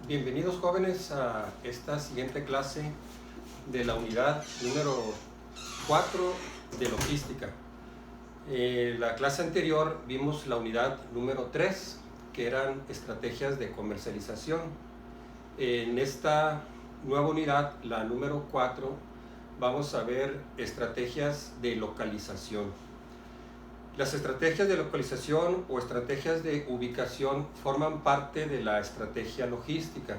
Bienvenidos jóvenes a esta siguiente clase de la unidad número 4 de logística. La clase anterior vimos la unidad número 3, que eran estrategias de comercialización. En esta nueva unidad, la número 4, vamos a ver estrategias de localización. Las estrategias de localización o estrategias de ubicación forman parte de la estrategia logística.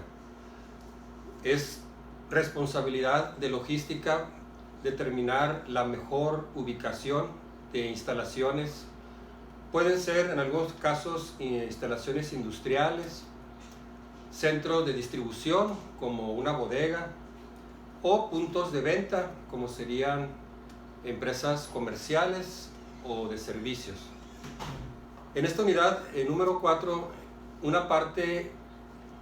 Es responsabilidad de logística determinar la mejor ubicación de instalaciones. Pueden ser en algunos casos instalaciones industriales, centros de distribución como una bodega o puntos de venta como serían empresas comerciales o de servicios. En esta unidad, número 4, una parte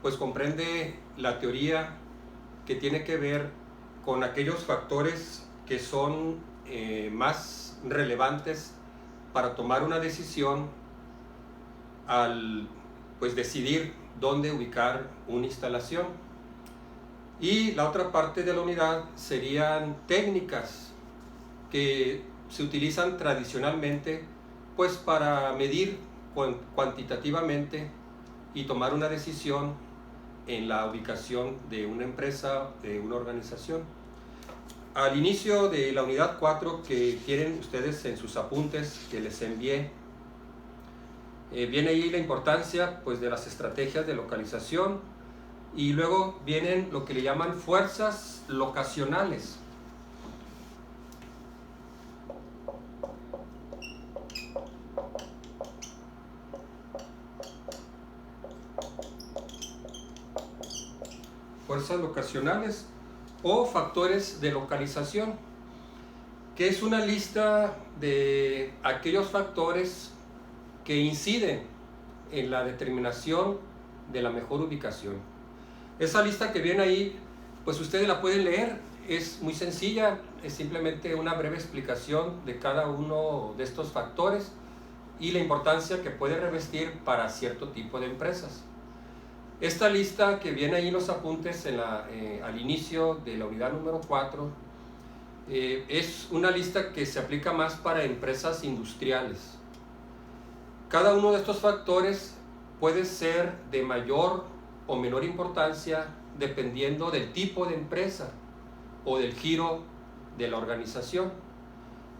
pues comprende la teoría que tiene que ver con aquellos factores que son más relevantes para tomar una decisión al pues decidir dónde ubicar una instalación. Y la otra parte de la unidad serían técnicas que se utilizan tradicionalmente pues para medir cuantitativamente y tomar una decisión en la ubicación de una empresa, de una organización. Al inicio de la unidad 4 que tienen ustedes en sus apuntes que les envié, viene ahí la importancia pues de las estrategias de localización y luego vienen lo que le llaman fuerzas locacionales. Fuerzas locacionales o factores de localización, que es una lista de aquellos factores que inciden en la determinación de la mejor ubicación. Esa lista que viene ahí, pues ustedes la pueden leer, es muy sencilla, es simplemente una breve explicación de cada uno de estos factores y la importancia que puede revestir para cierto tipo de empresas. Esta lista que viene ahí en los apuntes al inicio de la unidad número 4 es una lista que se aplica más para empresas industriales. Cada uno de estos factores puede ser de mayor o menor importancia dependiendo del tipo de empresa o del giro de la organización.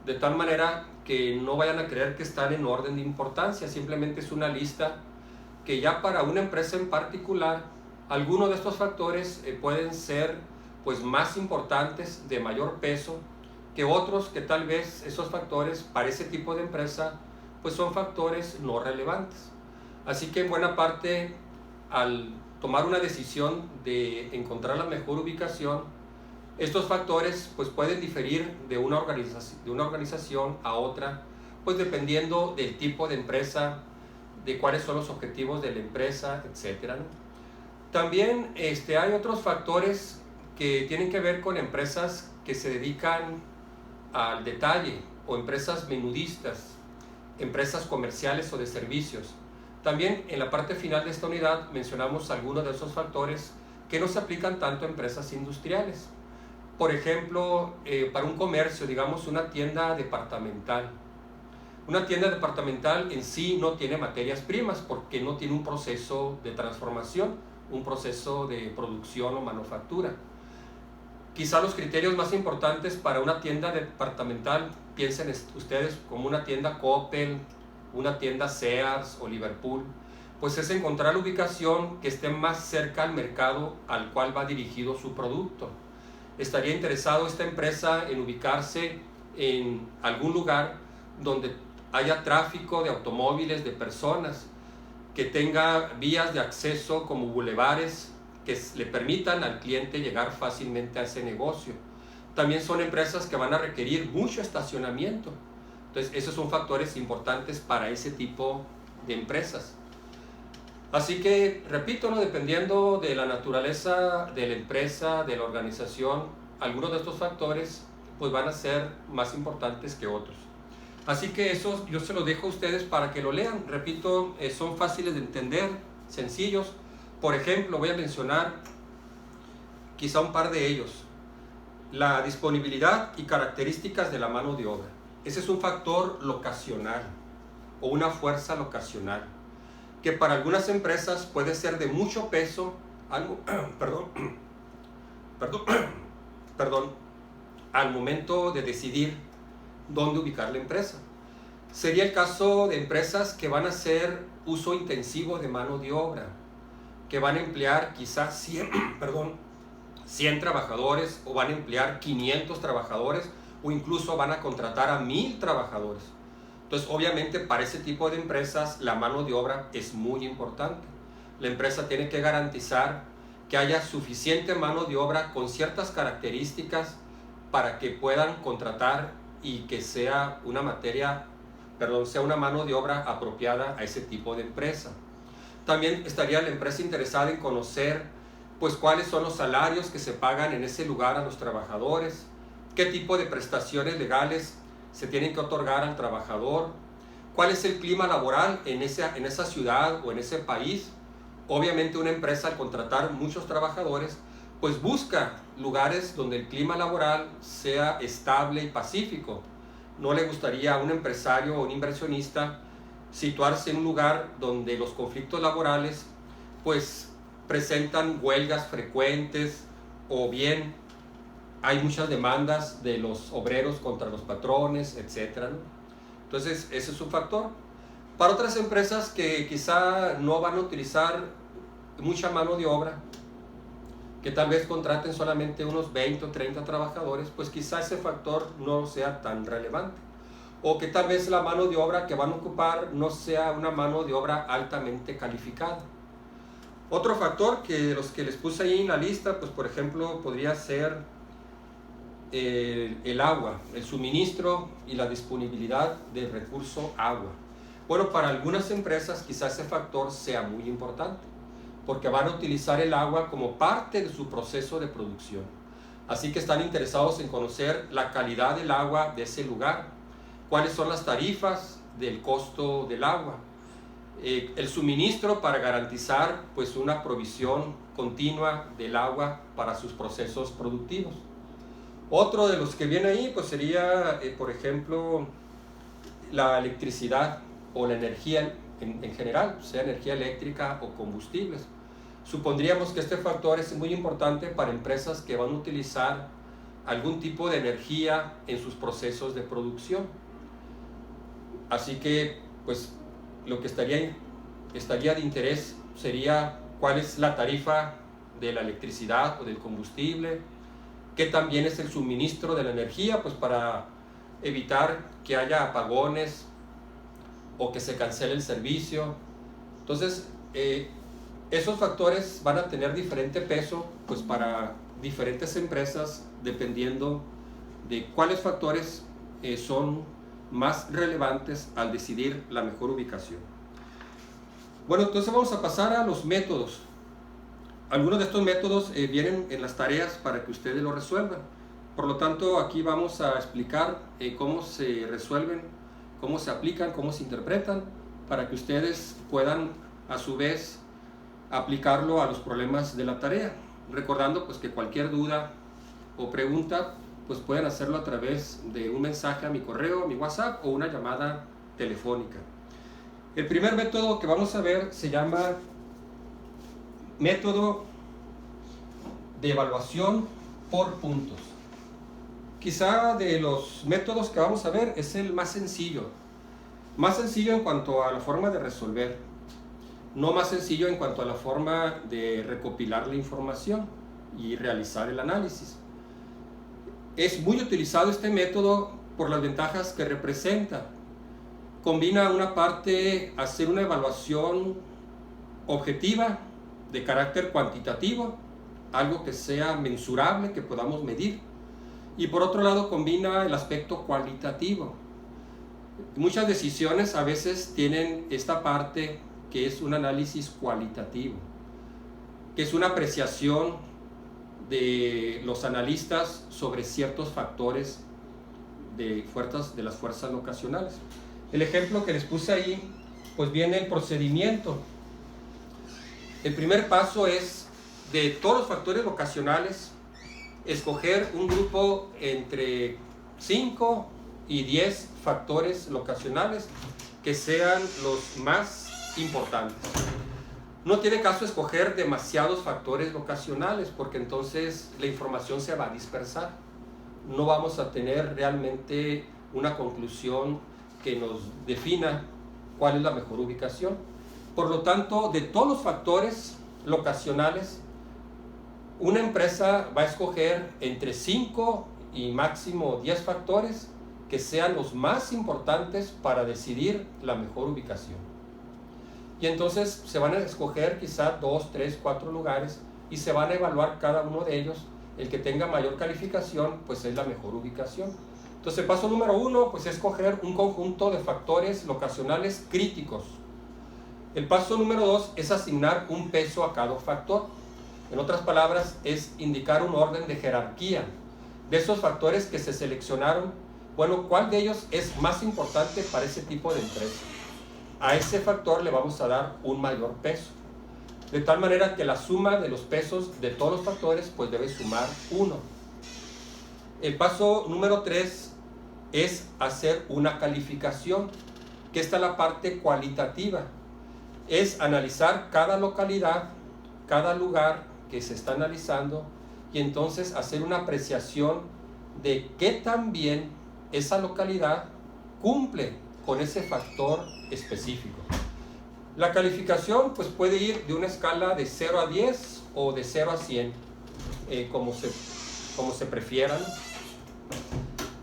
De tal manera que no vayan a creer que están en orden de importancia, simplemente es una lista que ya para una empresa en particular, algunos de estos factores pueden ser pues más importantes, de mayor peso, que otros que tal vez esos factores para ese tipo de empresa pues son factores no relevantes. Así que en buena parte, al tomar una decisión de encontrar la mejor ubicación, estos factores pues pueden diferir de una organización a otra, pues dependiendo del tipo de empresa, de cuáles son los objetivos de la empresa, etc. También hay otros factores que tienen que ver con empresas que se dedican al detalle o empresas menudistas, empresas comerciales o de servicios. También en la parte final de esta unidad mencionamos algunos de esos factores que no se aplican tanto a empresas industriales. Por ejemplo, para un comercio, digamos una tienda departamental. Una tienda departamental en sí no tiene materias primas porque no tiene un proceso de transformación, un proceso de producción o manufactura. Quizá los criterios más importantes para una tienda departamental, piensen ustedes como una tienda Coppel, una tienda Sears o Liverpool, pues es encontrar la ubicación que esté más cerca al mercado al cual va dirigido su producto. ¿Estaría interesado esta empresa en ubicarse en algún lugar donde haya tráfico de automóviles, de personas, que tenga vías de acceso como bulevares que le permitan al cliente llegar fácilmente a ese negocio? También son empresas que van a requerir mucho estacionamiento. Entonces, esos son factores importantes para ese tipo de empresas. Así que, repito, dependiendo de la naturaleza de la empresa, de la organización, algunos de estos factores pues van a ser más importantes que otros. Así que eso yo se los dejo a ustedes para que lo lean. Repito, son fáciles de entender, sencillos, Por ejemplo, voy a mencionar quizá un par de ellos. La disponibilidad y características de la mano de obra. Ese es un factor locacional o una fuerza locacional que para algunas empresas puede ser de mucho peso al momento de decidir dónde ubicar la empresa. Sería el caso de empresas que van a hacer uso intensivo de mano de obra, que van a emplear quizás 100 trabajadores, o van a emplear 500 trabajadores, o incluso van a contratar a 1000 trabajadores. Entonces, obviamente, para ese tipo de empresas, la mano de obra es muy importante. La empresa tiene que garantizar que haya suficiente mano de obra con ciertas características para que puedan contratar y que sea una mano de obra apropiada a ese tipo de empresa. También estaría la empresa interesada en conocer pues cuáles son los salarios que se pagan en ese lugar a los trabajadores, qué tipo de prestaciones legales se tienen que otorgar al trabajador, cuál es el clima laboral en esa ciudad o en ese país. Obviamente una empresa, al contratar muchos trabajadores, pues busca lugares donde el clima laboral sea estable y pacífico. No le gustaría a un empresario o un inversionista situarse en un lugar donde los conflictos laborales pues presentan huelgas frecuentes, o bien hay muchas demandas de los obreros contra los patrones, etc. Entonces, ese es un factor. Para otras empresas que quizá no van a utilizar mucha mano de obra, que tal vez contraten solamente unos 20 o 30 trabajadores, pues quizá ese factor no sea tan relevante. O que tal vez la mano de obra que van a ocupar no sea una mano de obra altamente calificada. Otro factor que de los que les puse ahí en la lista, pues por ejemplo, podría ser el agua, el suministro y la disponibilidad del recurso agua. Bueno, para algunas empresas quizás ese factor sea muy importante, porque van a utilizar el agua como parte de su proceso de producción. Así que están interesados en conocer la calidad del agua de ese lugar, cuáles son las tarifas del costo del agua, el suministro para garantizar pues una provisión continua del agua para sus procesos productivos. Otro de los que viene ahí pues sería, por ejemplo, la electricidad o la energía en general, sea energía eléctrica o combustibles. Supondríamos que este factor es muy importante para empresas que van a utilizar algún tipo de energía en sus procesos de producción. Así que, pues, lo que estaría de interés sería cuál es la tarifa de la electricidad o del combustible, qué también es el suministro de la energía, pues para evitar que haya apagones o que se cancele el servicio. Entonces, esos factores van a tener diferente peso pues para diferentes empresas, dependiendo de cuáles factores son más relevantes al decidir la mejor ubicación. Bueno, entonces vamos a pasar a los métodos. Algunos de estos métodos vienen en las tareas para que ustedes lo resuelvan. Por lo tanto, aquí vamos a explicar cómo se resuelven, cómo se aplican, cómo se interpretan, para que ustedes puedan a su vez aplicarlo a los problemas de la tarea. Recordando pues que cualquier duda o pregunta pues pueden hacerlo a través de un mensaje a mi correo, a mi WhatsApp, o una llamada telefónica. El primer método que vamos a ver se llama método de evaluación por puntos. Quizá de los métodos que vamos a ver es el más sencillo en cuanto a la forma de resolver, no más sencillo en cuanto a la forma de recopilar la información y realizar el análisis. Es muy utilizado este método por las ventajas que representa. Combina una parte hacer una evaluación objetiva de carácter cuantitativo, algo que sea mensurable, que podamos medir, y por otro lado combina el aspecto cualitativo. Muchas decisiones a veces tienen esta parte que es un análisis cualitativo, que es una apreciación de los analistas sobre ciertos factores de las fuerzas locacionales. El ejemplo que les puse ahí, pues viene el procedimiento. El primer paso es, de todos los factores locacionales, escoger un grupo entre 5 y 10 factores locacionales que sean los más importantes. No tiene caso escoger demasiados factores locacionales porque entonces la información se va a dispersar. No vamos a tener realmente una conclusión que nos defina cuál es la mejor ubicación. Por lo tanto, de todos los factores locacionales, una empresa va a escoger entre 5 y máximo 10 factores que sean los más importantes para decidir la mejor ubicación. Y entonces se van a escoger quizá 2, 3, 4 lugares y se van a evaluar cada uno de ellos. El que tenga mayor calificación, pues es la mejor ubicación. Entonces el paso número 1, pues es escoger un conjunto de factores locacionales críticos. El paso número 2 es asignar un peso a cada factor. En otras palabras, es indicar un orden de jerarquía de esos factores que se seleccionaron. Bueno, ¿cuál de ellos es más importante para ese tipo de empresa? A ese factor le vamos a dar un mayor peso. De tal manera que la suma de los pesos de todos los factores pues debe sumar 1. El paso número 3 es hacer una calificación, que esta es la parte cualitativa. Es analizar cada localidad, cada lugar que se está analizando y entonces hacer una apreciación de qué tan bien esa localidad cumple con ese factor específico. La calificación pues puede ir de una escala de 0 a 10 o de 0 a 100, como se prefieran.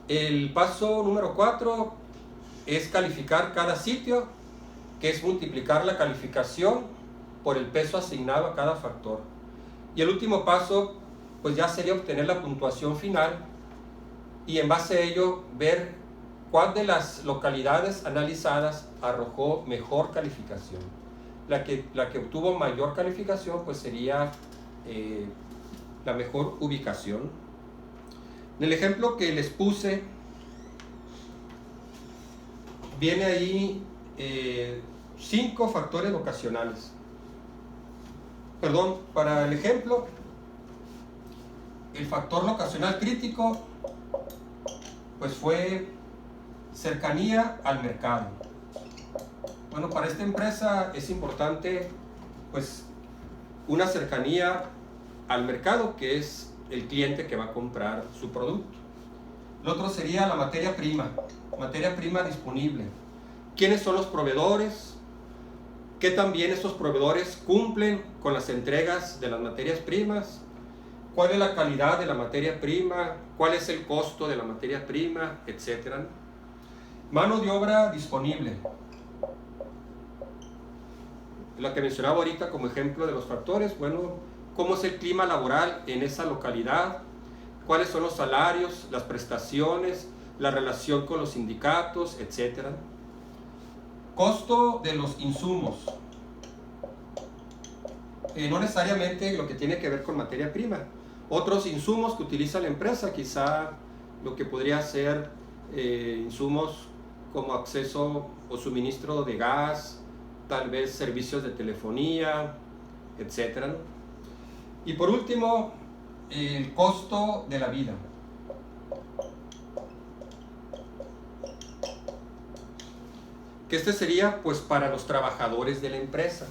El paso número 4 es calificar cada sitio, que es multiplicar la calificación por el peso asignado a cada factor. Y el último paso pues ya sería obtener la puntuación final y en base a ello ver cuál de las localidades analizadas arrojó mejor calificación. La que obtuvo mayor calificación pues sería la mejor ubicación. En el ejemplo que les puse, viene ahí 5 factores locacionales. Perdón, para el ejemplo, el factor locacional crítico pues fue cercanía al mercado. Bueno, para esta empresa es importante pues una cercanía al mercado, que es el cliente que va a comprar su producto. Lo otro sería la materia prima disponible. ¿Quiénes son los proveedores? ¿Qué también estos proveedores cumplen con las entregas de las materias primas? ¿Cuál es la calidad de la materia prima? ¿Cuál es el costo de la materia prima? Etcétera. Mano de obra disponible. La que mencionaba ahorita como ejemplo de los factores, bueno, ¿cómo es el clima laboral en esa localidad? ¿Cuáles son los salarios, las prestaciones, la relación con los sindicatos, etcétera? Costo de los insumos. No necesariamente lo que tiene que ver con materia prima. Otros insumos que utiliza la empresa, quizá lo que podría ser insumos como acceso o suministro de gas, tal vez servicios de telefonía, etcétera. Y por último, el costo de la vida. Que este sería pues para los trabajadores de la empresa.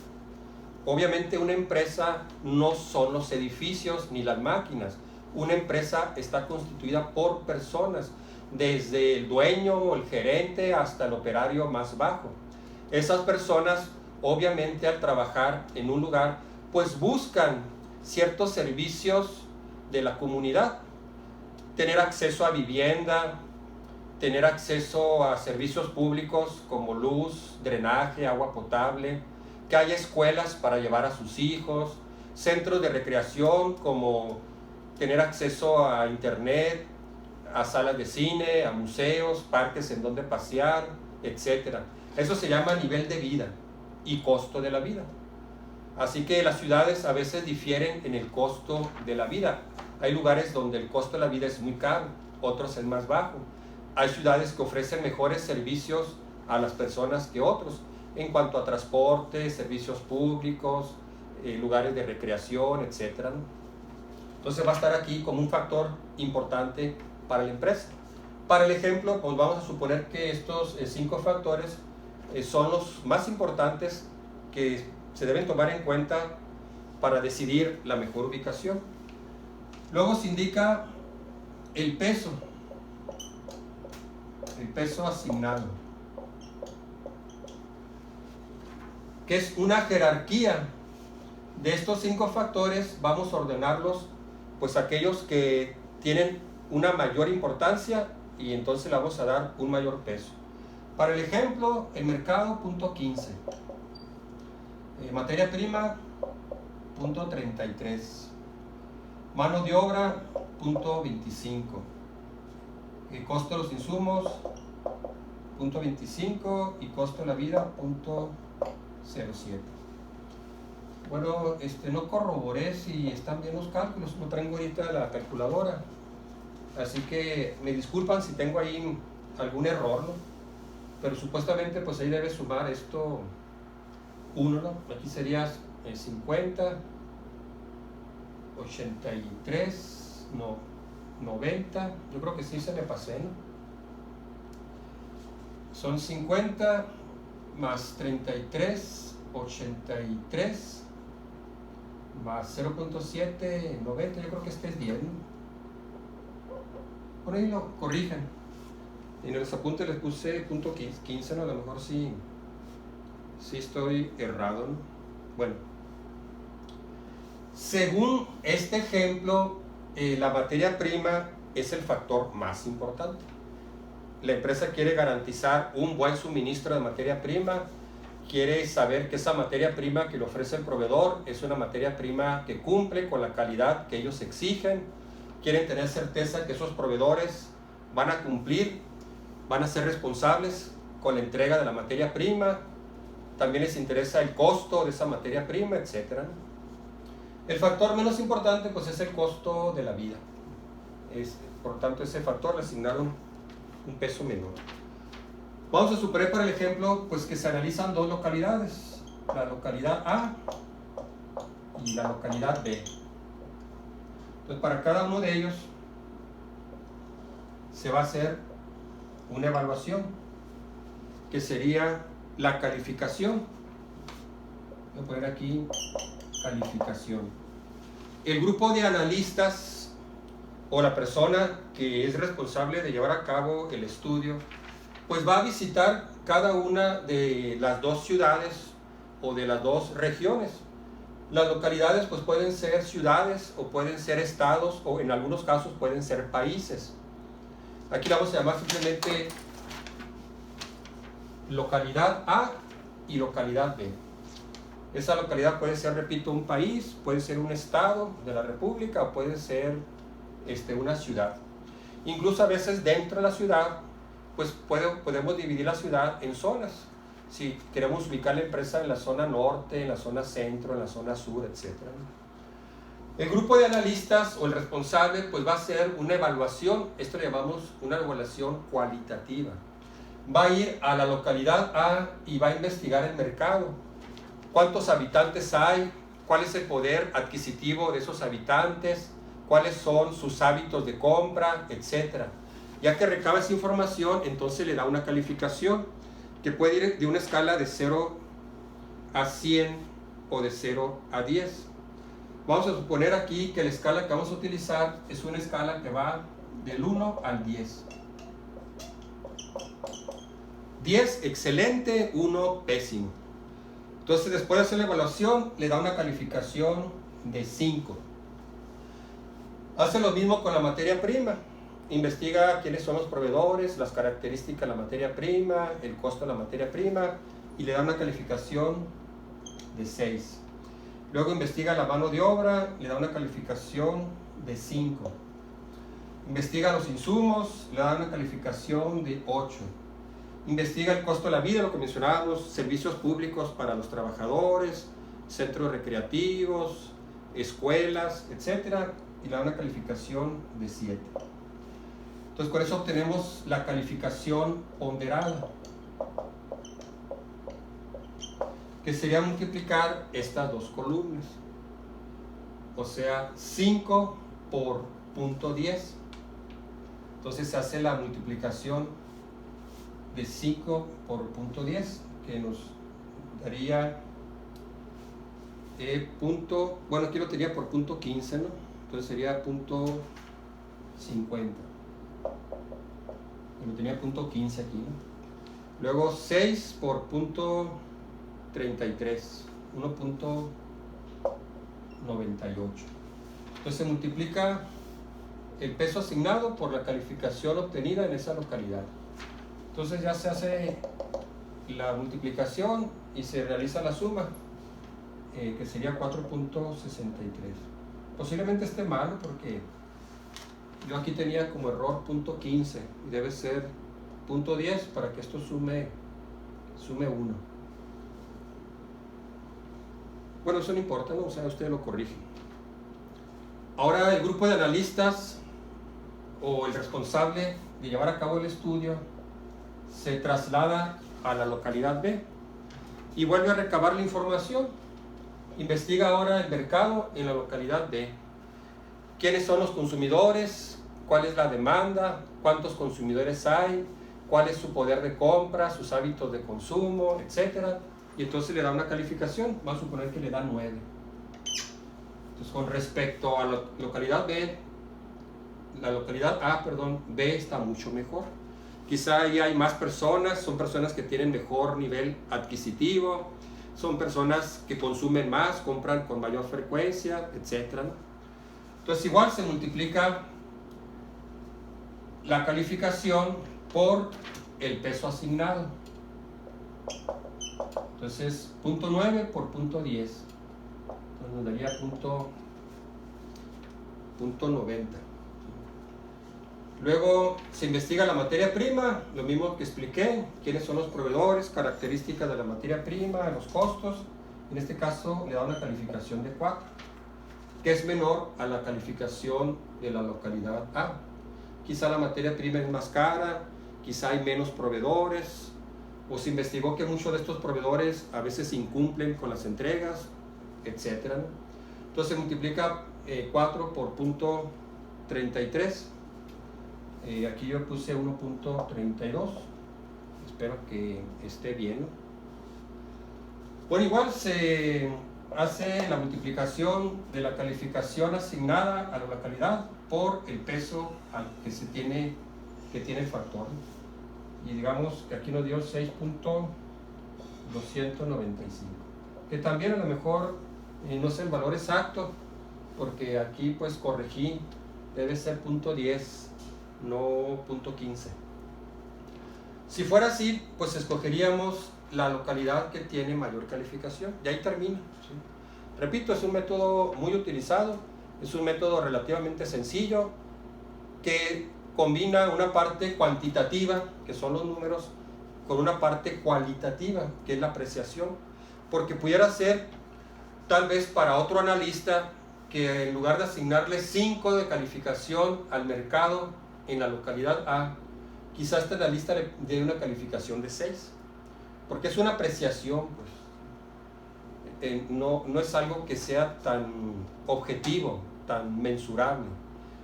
Obviamente una empresa no son los edificios ni las máquinas. Una empresa está constituida por personas, desde el dueño o el gerente hasta el operario más bajo. Esas personas, obviamente, al trabajar en un lugar, pues buscan ciertos servicios de la comunidad. Tener acceso a vivienda, tener acceso a servicios públicos como luz, drenaje, agua potable, que haya escuelas para llevar a sus hijos, centros de recreación como tener acceso a internet, a salas de cine, a museos, parques en donde pasear, etc. Eso se llama nivel de vida y costo de la vida. Así que las ciudades a veces difieren en el costo de la vida. Hay lugares donde el costo de la vida es muy caro, otros es más bajo. Hay ciudades que ofrecen mejores servicios a las personas que otros en cuanto a transporte, servicios públicos, lugares de recreación, etc., ¿no? Entonces va a estar aquí como un factor importante para la empresa. Para el ejemplo, pues vamos a suponer que estos 5 factores son los más importantes que se deben tomar en cuenta para decidir la mejor ubicación. Luego se indica el peso asignado, que es una jerarquía de estos 5 factores. Vamos a ordenarlos, pues aquellos que tienen una mayor importancia, y entonces le vamos a dar un mayor peso. Para el ejemplo, el mercado, punto 15. Materia prima, punto 33. Mano de obra, punto 25. Costo de los insumos, punto 25. Y costo de la vida, punto 07. Bueno, no corroboré si están bien los cálculos. No traigo ahorita la calculadora. Así que me disculpan si tengo ahí algún error, ¿no? Pero supuestamente pues ahí debe sumar esto 1, ¿no? Aquí sería 50, 83, no, 90. Yo creo que sí se me pasé, ¿no? Son 50 más 33, 83 más 0.7, 90. Yo creo que este es 10, ¿no? Por ahí lo corrijan. En los apuntes les puse punto 15, ¿no? A lo mejor sí estoy errado, ¿no? Bueno, según este ejemplo, la materia prima es el factor más importante. La empresa quiere garantizar un buen suministro de materia prima, quiere saber que esa materia prima que le ofrece el proveedor es una materia prima que cumple con la calidad que ellos exigen. Quieren tener certeza que esos proveedores van a cumplir, van a ser responsables con la entrega de la materia prima. También les interesa el costo de esa materia prima, etc. El factor menos importante pues es el costo de la vida. Por tanto, ese factor le asignaron un peso menor. Vamos a suponer, por el ejemplo, pues que se analizan 2 localidades, la localidad A y la localidad B. Entonces, para cada uno de ellos se va a hacer una evaluación, que sería la calificación. Voy a poner aquí calificación. El grupo de analistas o la persona que es responsable de llevar a cabo el estudio, pues va a visitar cada una de las 2 ciudades o de las 2 regiones. Las localidades pues pueden ser ciudades o pueden ser estados, o en algunos casos pueden ser países. Aquí la vamos a llamar simplemente localidad A y localidad B. Esa localidad puede ser, repito, un país, puede ser un estado de la república o puede ser una ciudad. Incluso a veces dentro de la ciudad pues podemos dividir la ciudad en zonas. Si queremos ubicar la empresa en la zona norte, en la zona centro, en la zona sur, etc. El grupo de analistas o el responsable pues va a hacer una evaluación. Esto le llamamos una evaluación cualitativa. Va a ir a la localidad A y va a investigar el mercado. ¿Cuántos habitantes hay? ¿Cuál es el poder adquisitivo de esos habitantes? ¿Cuáles son sus hábitos de compra? Etcétera. Ya que recaba esa información, entonces le da una calificación que puede ir de una escala de 0 a 100 o de 0 a 10. Vamos a suponer aquí que la escala que vamos a utilizar es una escala que va del 1 al 10. 10, excelente, 1, pésimo. Entonces, después de hacer la evaluación, le da una calificación de 5. Hace lo mismo con la materia prima. Investiga quiénes son los proveedores, las características de la materia prima, el costo de la materia prima, y le da una calificación de 6. Luego investiga la mano de obra, le da una calificación de 5. Investiga los insumos, le da una calificación de 8. Investiga el costo de la vida, lo que mencionábamos, servicios públicos para los trabajadores, centros recreativos, escuelas, etc. Y le da una calificación de 7. Entonces con eso obtenemos la calificación ponderada, que que sería multiplicar estas dos columnas. O sea, 5 por punto 10. Entonces se hace la multiplicación de 5 por punto 10, que nos daría bueno, aquí lo tenía por punto 15, ¿no? Entonces sería punto 50. Lo tenía punto 15 aquí, ¿no? Luego 6 por punto 33, 1.98. Entonces se multiplica el peso asignado por la calificación obtenida en esa localidad. Entonces ya se hace la multiplicación y se realiza la suma, que sería 4.63. Posiblemente esté mal porque yo aquí tenía como error punto 15 y debe ser punto 10 para que esto sume 1. Bueno, eso no importa, ¿no? O sea, ustedes lo corrigen. Ahora el grupo de analistas o el responsable de llevar a cabo el estudio se traslada a la localidad B y vuelve a recabar la información. Investiga ahora el mercado en la localidad B. ¿Quiénes son los consumidores? ¿Cuál es la demanda? ¿Cuántos consumidores hay? ¿Cuál es su poder de compra? ¿Sus hábitos de consumo? Etcétera. Y entonces le da una calificación. Vamos a suponer que le da 9. Entonces, con respecto a la localidad B, la localidad A, B está mucho mejor. Quizá ahí hay más personas, son personas que tienen mejor nivel adquisitivo, son personas que consumen más, compran con mayor frecuencia, etc. Entonces igual se multiplica la calificación por el peso asignado. Entonces, punto 9 por punto 10. Entonces nos daría punto 90. Luego se investiga la materia prima, lo mismo que expliqué, quiénes son los proveedores, características de la materia prima, los costos. En este caso le da una calificación de 4, que es menor a la calificación de la localidad A. Quizá la materia prima es más cara, quizá hay menos proveedores, o se investigó que muchos de estos proveedores a veces incumplen con las entregas, etc. Entonces se multiplica 4 por punto 33. Aquí yo puse 1.32. Espero que esté bien. Bueno, igual se hace la multiplicación de la calificación asignada a la localidad por el peso que tiene el factor. Y digamos que aquí nos dio 6.295. Que también a lo mejor no es el valor exacto, porque aquí pues corregí, debe ser punto 10. No punto 15. Si fuera así, pues escogeríamos la localidad que tiene mayor calificación. Y ahí termina, ¿sí? Repito, es un método muy utilizado, es un método relativamente sencillo que combina una parte cuantitativa, que son los números, con una parte cualitativa, que es la apreciación. Porque pudiera ser, tal vez para otro analista, que en lugar de asignarle 5 de calificación al mercado en la localidad A, quizás esta analista le dé una calificación de 6, porque es una apreciación, pues, no es algo que sea tan objetivo, tan mensurable.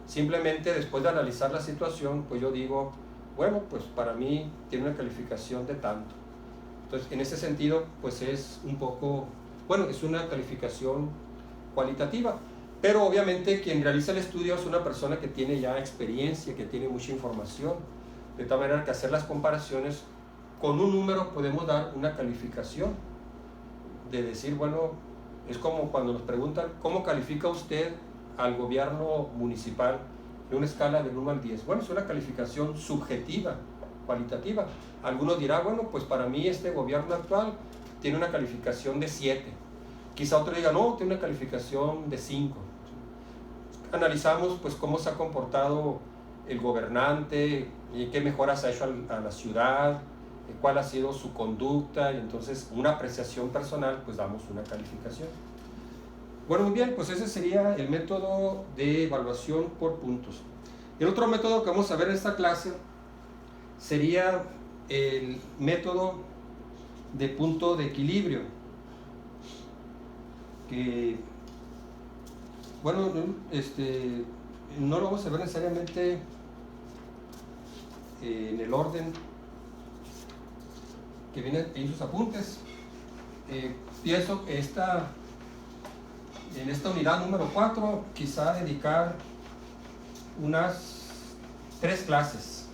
Simplemente después de analizar la situación, pues yo digo, bueno, pues para mí tiene una calificación de tanto. Entonces, en ese sentido, pues es un poco, bueno, es una calificación cualitativa. Pero obviamente quien realiza el estudio es una persona que tiene ya experiencia, que tiene mucha información. De tal manera que hacer las comparaciones con un número podemos dar una calificación. De decir, bueno, es como cuando nos preguntan, ¿cómo califica usted al gobierno municipal en una escala del 1 al 10? Bueno, es una calificación subjetiva, cualitativa. Algunos dirán, bueno, pues para mí este gobierno actual tiene una calificación de 7. Quizá otro diga, no, tiene una calificación de 5. Analizamos pues cómo se ha comportado el gobernante, y qué mejoras ha hecho a la ciudad, cuál ha sido su conducta, y entonces una apreciación personal, pues damos una calificación. Bueno, muy bien, pues ese sería el método de evaluación por puntos. El otro método que vamos a ver en esta clase sería el método de punto de equilibrio. que, bueno, no lo vamos a ver necesariamente en el orden que viene en sus apuntes. Pienso que en esta unidad número 4 quizá dedicar unas 3 clases.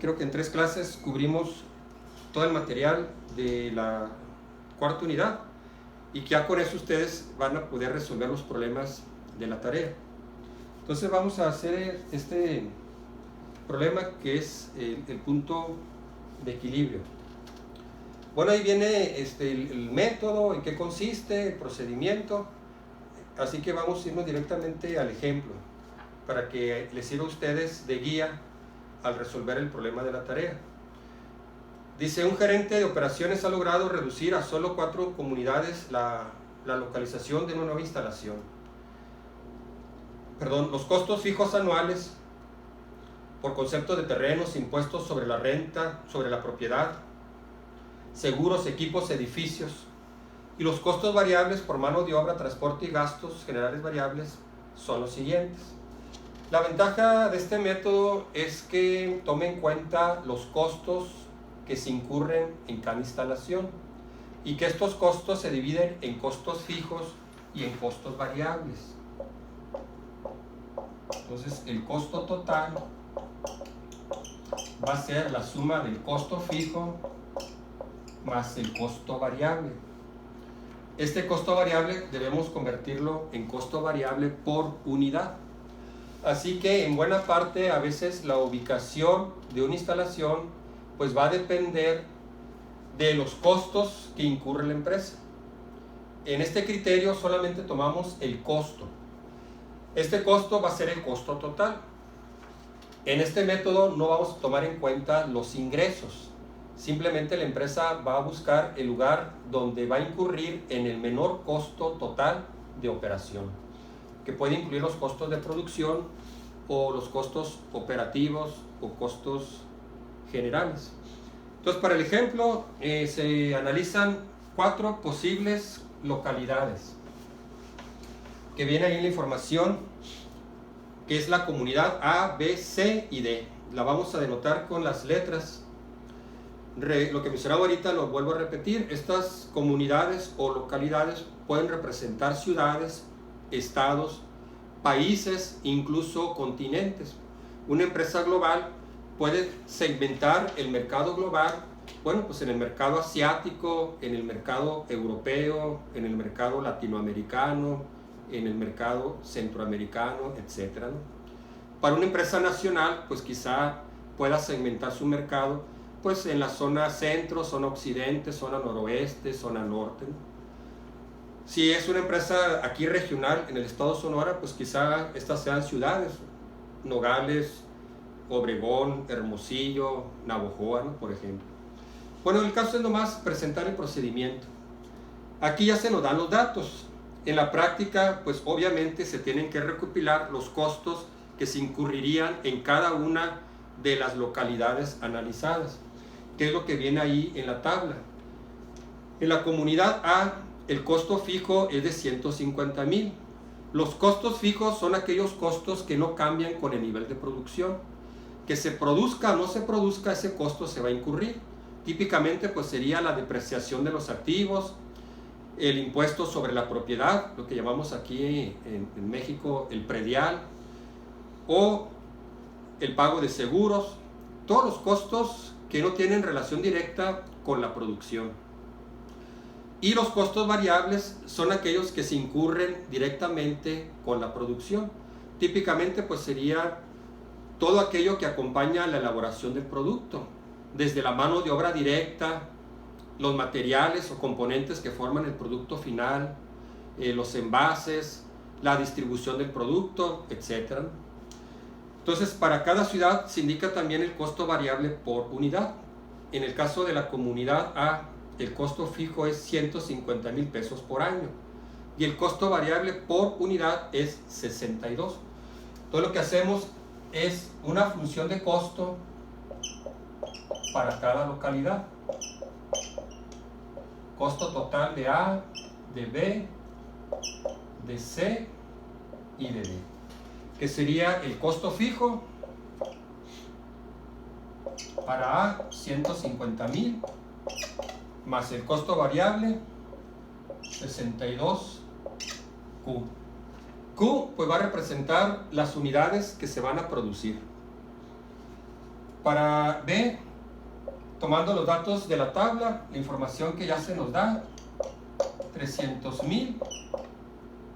Creo que en 3 clases cubrimos todo el material de la cuarta unidad y que ya con eso ustedes van a poder resolver los problemas de la tarea. Entonces vamos a hacer este problema que es el punto de equilibrio. Bueno, ahí viene el método, en qué consiste, el procedimiento, así que vamos a irnos directamente al ejemplo para que les sirva a ustedes de guía al resolver el problema de la tarea. Dice, un gerente de operaciones ha logrado reducir a solo 4 comunidades la localización de una nueva instalación. Los costos fijos anuales por concepto de terrenos, impuestos sobre la renta, sobre la propiedad, seguros, equipos, edificios, y los costos variables por mano de obra, transporte y gastos generales variables son los siguientes. La ventaja de este método es que tome en cuenta los costos que se incurren en cada instalación y que estos costos se dividen en costos fijos y en costos variables. Entonces, el costo total va a ser la suma del costo fijo más el costo variable. Este costo variable debemos convertirlo en costo variable por unidad. Así que en buena parte a veces la ubicación de una instalación pues va a depender de los costos que incurre la empresa. En este criterio solamente tomamos el costo. Este costo va a ser el costo total. En este método no vamos a tomar en cuenta los ingresos. Simplemente la empresa va a buscar el lugar donde va a incurrir en el menor costo total de operación, que puede incluir los costos de producción o los costos operativos o costos generales. Entonces, para el ejemplo, se analizan 4 posibles localidades que viene ahí en la información, que es la comunidad A, B, C y D. La vamos a denotar con las letras. Lo que mencionaba ahorita lo vuelvo a repetir. Estas comunidades o localidades pueden representar ciudades, estados, países, incluso continentes. Una empresa global puede segmentar el mercado global, bueno, pues en el mercado asiático, en el mercado europeo, en el mercado latinoamericano, en el mercado centroamericano, etc., ¿no? Para una empresa nacional, pues quizá pueda segmentar su mercado pues en la zona centro, zona occidente, zona noroeste, zona norte, ¿no? Si es una empresa aquí regional en el estado de Sonora, pues quizá estas sean ciudades, Nogales, Obregón, Hermosillo, Navojoa, ¿no? Por ejemplo. Bueno, el caso es nomás presentar el procedimiento. Aquí ya se nos dan los datos. En la práctica, pues obviamente se tienen que recopilar los costos que se incurrirían en cada una de las localidades analizadas, que es lo que viene ahí en la tabla. En la comunidad A, el costo fijo es de 150,000. Los costos fijos son aquellos costos que no cambian con el nivel de producción. Que se produzca o no se produzca, ese costo se va a incurrir. Típicamente pues sería la depreciación de los activos, el impuesto sobre la propiedad, lo que llamamos aquí en México el predial, o el pago de seguros, todos los costos que no tienen relación directa con la producción. Y los costos variables son aquellos que se incurren directamente con la producción. Típicamente pues sería todo aquello que acompaña a la elaboración del producto, desde la mano de obra directa, los materiales o componentes que forman el producto final, los envases, la distribución del producto, etc. Entonces, para cada ciudad se indica también el costo variable por unidad. En el caso de la comunidad A, el costo fijo es 150,000 pesos por año y el costo variable por unidad es 62. Entonces, lo que hacemos es una función de costo para cada localidad. Costo total de A, de B, de C y de D, que sería el costo fijo para A, 150,000, más el costo variable, 62Q. Q pues va a representar las unidades que se van a producir. Para B, tomando los datos de la tabla, la información que ya se nos da, 300,000,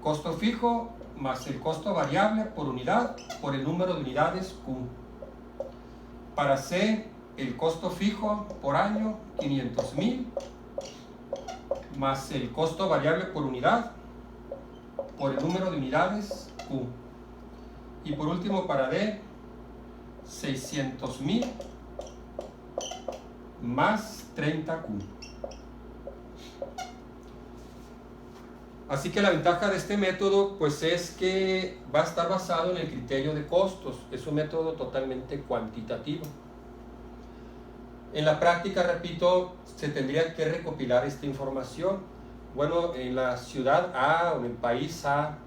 costo fijo más el costo variable por unidad por el número de unidades Q. Para C, el costo fijo por año, 500,000, más el costo variable por unidad por el número de unidades Q. Y por último para D, 600,000 más 30Q. Así que la ventaja de este método pues es que va a estar basado en el criterio de costos. Es un método totalmente cuantitativo. En la práctica, repito, se tendría que recopilar esta información. Bueno, en la ciudad A o en el país A,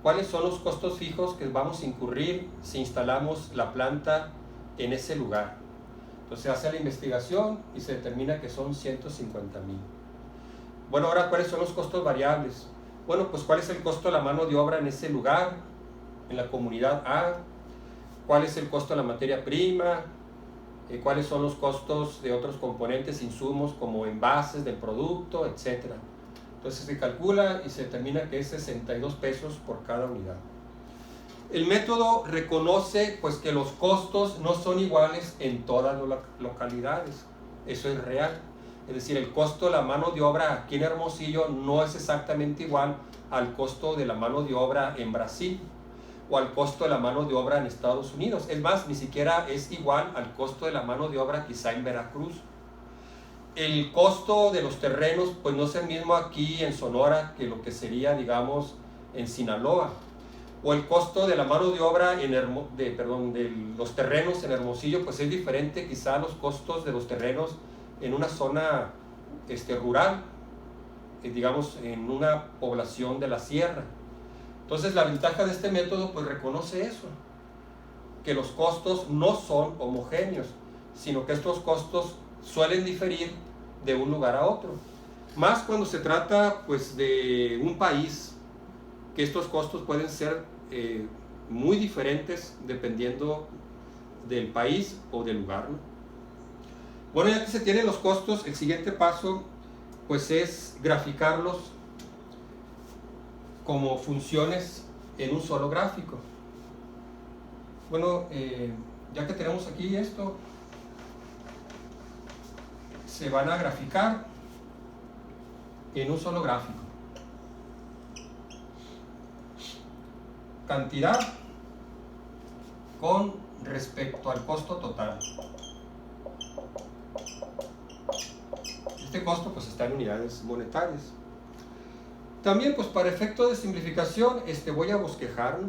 ¿cuáles son los costos fijos que vamos a incurrir si instalamos la planta en ese lugar? Entonces se hace la investigación y se determina que son 150,000. Bueno, ahora, ¿cuáles son los costos variables? Bueno, pues ¿cuál es el costo de la mano de obra en ese lugar, en la comunidad A? ¿Cuál es el costo de la materia prima? ¿Cuáles son los costos de otros componentes, insumos como envases del producto, etcétera? Entonces se calcula y se determina que es 62 pesos por cada unidad. El método reconoce pues que los costos no son iguales en todas las localidades. Eso es real. Es decir, el costo de la mano de obra aquí en Hermosillo no es exactamente igual al costo de la mano de obra en Brasil o al costo de la mano de obra en Estados Unidos. Es más, ni siquiera es igual al costo de la mano de obra quizá en Veracruz. El costo de los terrenos pues no es el mismo aquí en Sonora que lo que sería, digamos, en Sinaloa. O el costo de la mano de obra de los terrenos en Hermosillo pues es diferente quizá a los costos de los terrenos en una zona rural, digamos en una población de la sierra. Entonces la ventaja de este método pues reconoce eso, que los costos no son homogéneos, sino que estos costos suelen diferir de un lugar a otro. Más cuando se trata pues de un país, que estos costos pueden ser muy diferentes dependiendo del país o del lugar, ¿no? Bueno, ya que se tienen los costos, el siguiente paso pues es graficarlos como funciones en un solo gráfico. Bueno, ya que tenemos aquí esto, se van a graficar en un solo gráfico. Cantidad con respecto al costo total. Este costo pues está en unidades monetarias. También pues para efecto de simplificación voy a bosquejar.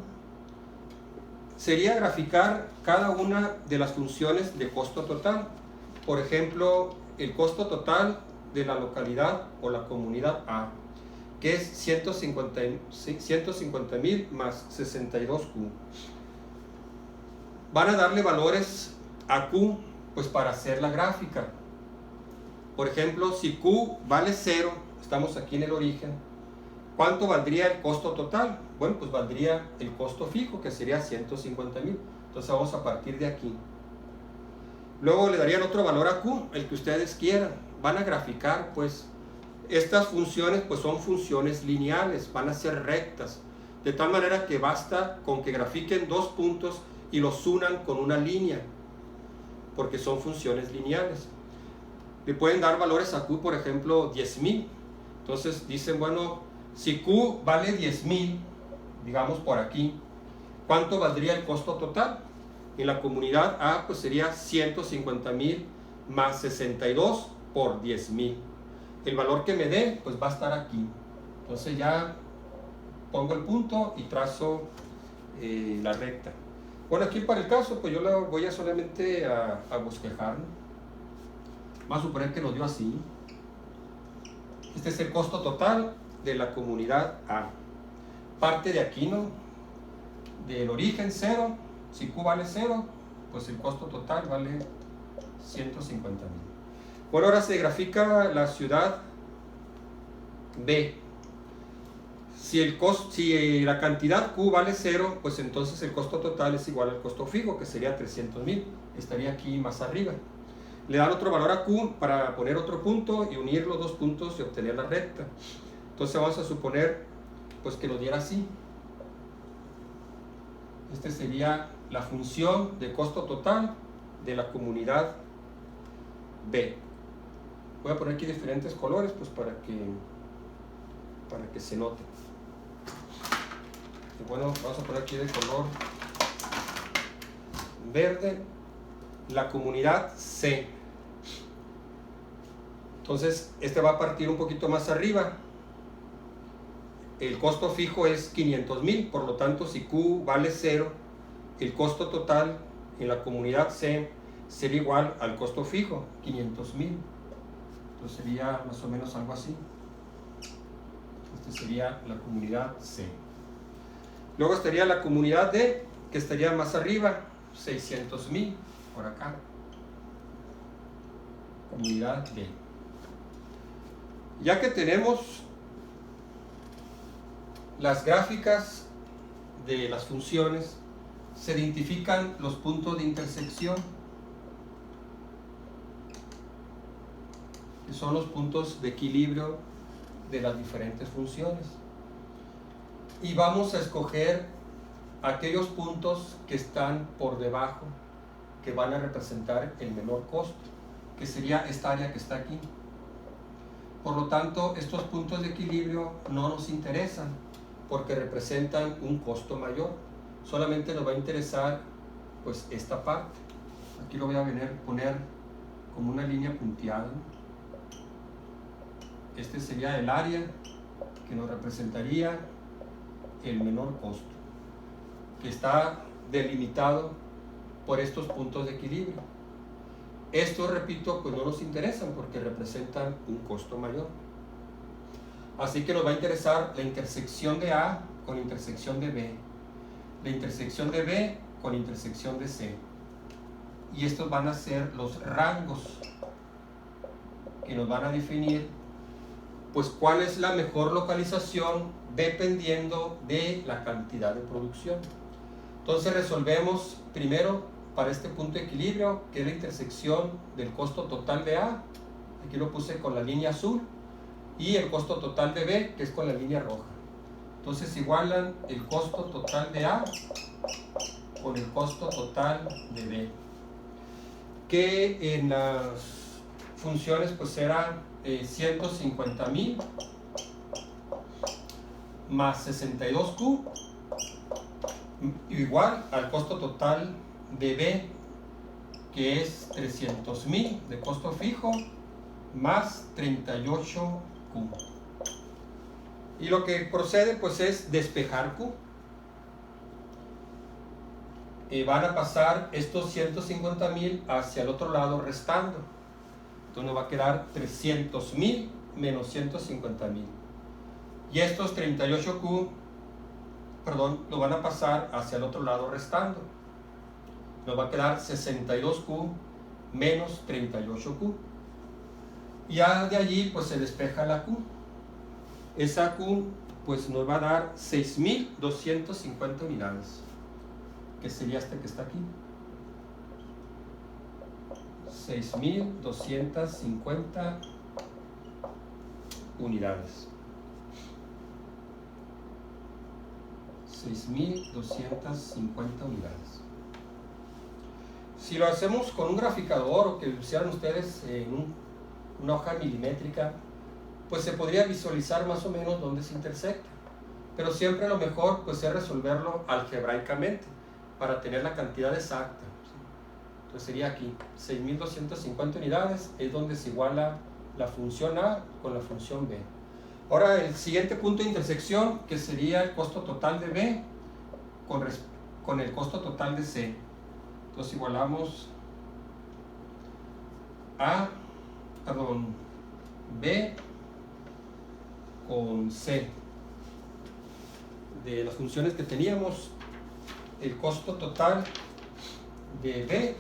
Sería graficar cada una de las funciones de costo total. Por ejemplo, el costo total de la localidad o la comunidad A, que es 150,000 más 62Q. Van a darle valores a Q pues para hacer la gráfica. Por ejemplo, si Q vale 0, estamos aquí en el origen, ¿cuánto valdría el costo total? Bueno, pues valdría el costo fijo, que sería 150,000. Entonces vamos a partir de aquí. Luego le darían otro valor a Q, el que ustedes quieran. Van a graficar, pues, estas funciones, pues son funciones lineales, van a ser rectas. De tal manera que basta con que grafiquen dos puntos y los unan con una línea, porque son funciones lineales. Le pueden dar valores a Q, por ejemplo, 10,000. Entonces dicen, bueno, si Q vale 10,000, digamos por aquí, ¿cuánto valdría el costo total? En la comunidad A pues sería 150,000 más 62 por 10,000. El valor que me dé pues va a estar aquí. Entonces ya pongo el punto y trazo la recta. Bueno, aquí para el caso pues yo lo voy a solamente a bosquejar, ¿no? Vamos a suponer que nos dio así. Este es el costo total de la comunidad A. Parte de aquí, ¿no? Del origen 0, si Q vale 0, pues el costo total vale 150,000. Bueno, ahora se grafica la ciudad B. Si la cantidad Q vale 0, pues entonces el costo total es igual al costo fijo, que sería 300,000. Estaría aquí más arriba. Le dan otro valor a Q para poner otro punto y unir los dos puntos y obtener la recta. Entonces vamos a suponer pues que nos diera así. Este sería la función de costo total de la comunidad B. Voy a poner aquí diferentes colores pues para que se note. Y bueno, vamos a poner aquí de color verde la comunidad C. Entonces este va a partir un poquito más arriba. El costo fijo es 500,000, por lo tanto si Q vale 0, el costo total en la comunidad C sería igual al costo fijo, 500,000. Entonces sería más o menos algo así. Este sería la comunidad C. Luego estaría la comunidad D, que estaría más arriba, 600,000 por acá. Comunidad D. Ya que tenemos las gráficas de las funciones, se identifican los puntos de intersección, que son los puntos de equilibrio de las diferentes funciones. Y vamos a escoger aquellos puntos que están por debajo, que van a representar el menor costo, que sería esta área que está aquí. Por lo tanto, estos puntos de equilibrio no nos interesan porque representan un costo mayor. Solamente nos va a interesar pues esta parte. Aquí lo voy a poner como una línea punteada. Este sería el área que nos representaría el menor costo, que está delimitado por estos puntos de equilibrio. Estos, repito, pues no nos interesan porque representan un costo mayor. Así que nos va a interesar la intersección de A con intersección de B, la intersección de B con intersección de C. Y estos van a ser los rangos que nos van a definir pues cuál es la mejor localización dependiendo de la cantidad de producción. Entonces resolvemos primero para este punto de equilibrio, que es la intersección del costo total de A, aquí lo puse con la línea azul, y el costo total de B, que es con la línea roja. Entonces igualan el costo total de A con el costo total de B, que en las funciones pues era 150,000 más 62Q igual al costo total de B, que es 300,000 de costo fijo más 38Q. Y lo que procede pues es despejar Q. Van a pasar estos 150,000 hacia el otro lado restando. Entonces nos va a quedar 300,000 menos 150,000. Y estos 38Q, lo van a pasar hacia el otro lado restando. Nos va a quedar 62Q menos 38Q. Y ya de allí pues se despeja la Q. Esa Q pues nos va a dar 6,250 unidades, que sería este que está aquí. 6,250 unidades. 6,250 unidades. Si lo hacemos con un graficador o que lo hicieran ustedes en una hoja milimétrica, pues se podría visualizar más o menos dónde se intersecta. Pero siempre lo mejor pues es resolverlo algebraicamente para tener la cantidad exacta. Entonces sería aquí, 6,250 unidades es donde se iguala la función A con la función B. Ahora el siguiente punto de intersección, que sería el costo total de B con el costo total de C. Entonces igualamos B con C. De las funciones que teníamos, el costo total de B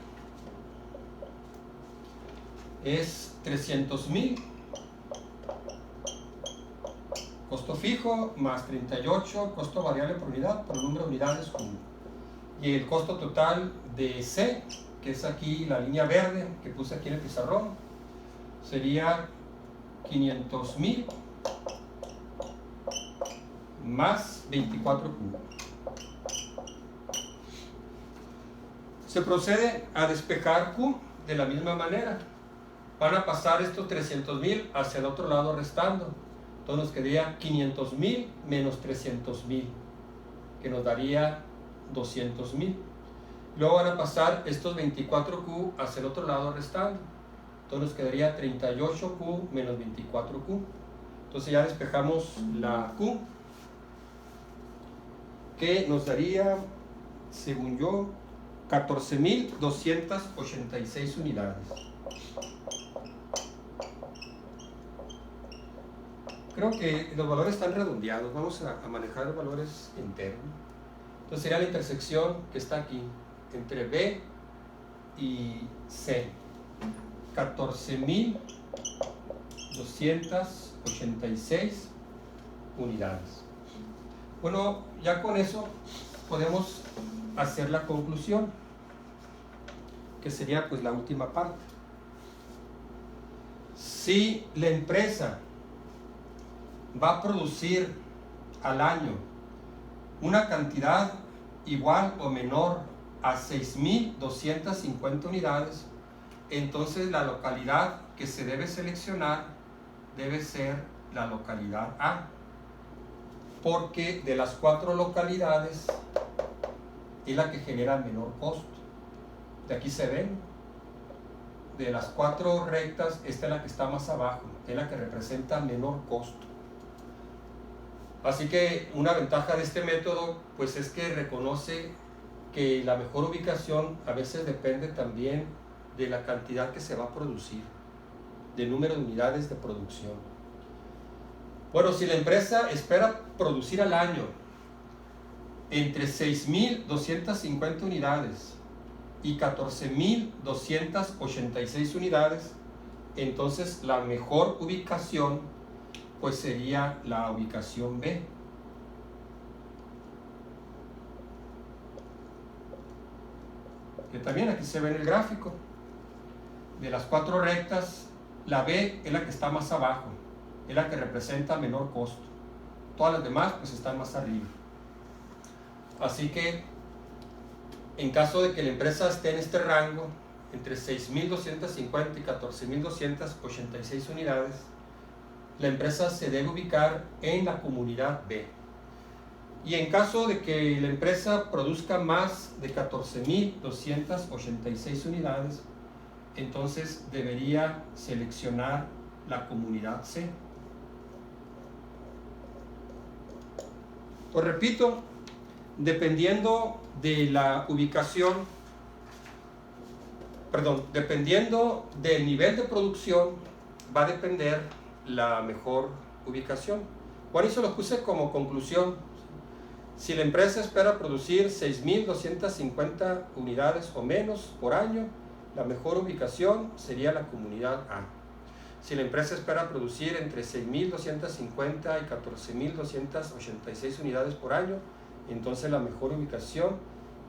es 300,000, costo fijo, más 38, costo variable por unidad, por el número de unidades Q. Y el costo total de C, que es aquí la línea verde que puse aquí en el pizarrón, sería 500,000 más 24 Q. Se procede a despejar Q de la misma manera. Van a pasar estos 300,000 hacia el otro lado restando. Entonces nos quedaría 500,000 menos 300,000, que nos daría 200,000. Luego van a pasar estos 24Q hacia el otro lado restando. Entonces nos quedaría 38Q menos 24Q. Entonces ya despejamos la Q, que nos daría, según yo, 14,286 unidades. Creo que los valores están redondeados. Vamos a manejar valores enteros. Entonces sería la intersección que está aquí entre B y C. 14,286 unidades. Bueno, ya con eso podemos hacer la conclusión, que sería pues la última parte. Si la empresa va a producir al año una cantidad igual o menor a 6,250 unidades, entonces la localidad que se debe seleccionar debe ser la localidad A, porque de las 4 localidades es la que genera menor costo. De aquí se ven, de las 4 rectas, esta es la que está más abajo, es la que representa menor costo. Así que una ventaja de este método pues es que reconoce que la mejor ubicación a veces depende también de la cantidad que se va a producir, del número de unidades de producción. Bueno, si la empresa espera producir al año entre 6,250 unidades y 14,286 unidades, entonces la mejor ubicación pues sería la ubicación B. Que también aquí se ve en el gráfico. De las 4 rectas, la B es la que está más abajo, es la que representa menor costo. Todas las demás pues están más arriba. Así que en caso de que la empresa esté en este rango entre 6,250 y 14,286 unidades, la empresa se debe ubicar en la comunidad B. Y en caso de que la empresa produzca más de 14,286 unidades, entonces debería seleccionar la comunidad C. Pues repito, dependiendo de la ubicación, dependiendo del nivel de producción, va a depender la mejor ubicación. Por eso lo puse como conclusión. Si la empresa espera producir 6,250 unidades o menos por año, la mejor ubicación sería la comunidad A. Si la empresa espera producir entre 6,250 y 14,286 unidades por año, entonces la mejor ubicación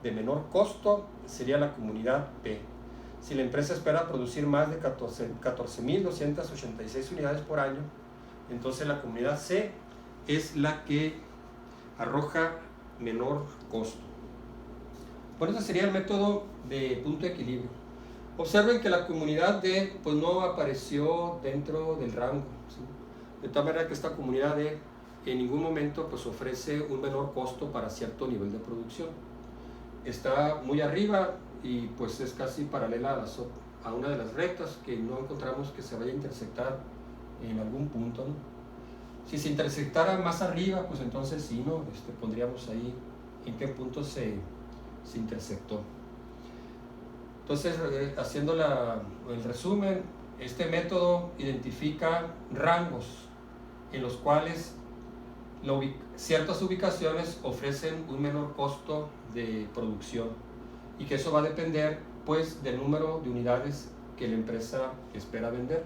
de menor costo sería la comunidad B. Si la empresa espera producir más de 14,286 unidades por año, entonces la comunidad C es la que arroja menor costo. Por eso sería el método de punto de equilibrio. Observen que la comunidad D pues no apareció dentro del rango, ¿sí? De tal manera que esta comunidad D en ningún momento pues ofrece un menor costo para cierto nivel de producción. Está muy arriba y pues es casi paralela a una de las rectas que no encontramos que se vaya a intersectar en algún punto, ¿no? Si se intersectara más arriba, pues entonces sí, ¿no? Pondríamos ahí en qué punto se intersectó. Entonces, haciendo el resumen, este método identifica rangos en los cuales ciertas ubicaciones ofrecen un menor costo de producción y que eso va a depender pues del número de unidades que la empresa espera vender.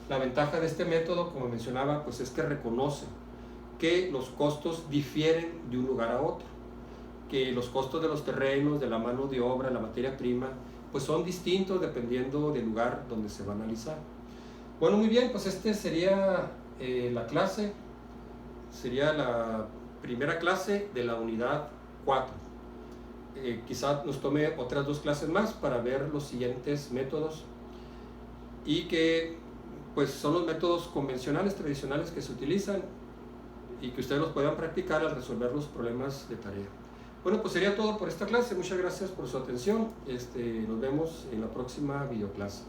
La ventaja de este método, como mencionaba, pues es que reconoce que los costos difieren de un lugar a otro, que los costos de los terrenos, de la mano de obra, la materia prima, pues son distintos dependiendo del lugar donde se va a analizar. Bueno, muy bien, pues este sería la clase, sería la primera clase de la unidad 4. Quizá nos tome otras 2 clases más para ver los siguientes métodos y que pues son los métodos convencionales, tradicionales que se utilizan y que ustedes los puedan practicar al resolver los problemas de tarea. Bueno, pues sería todo por esta clase. Muchas gracias por su atención. Nos vemos en la próxima videoclase.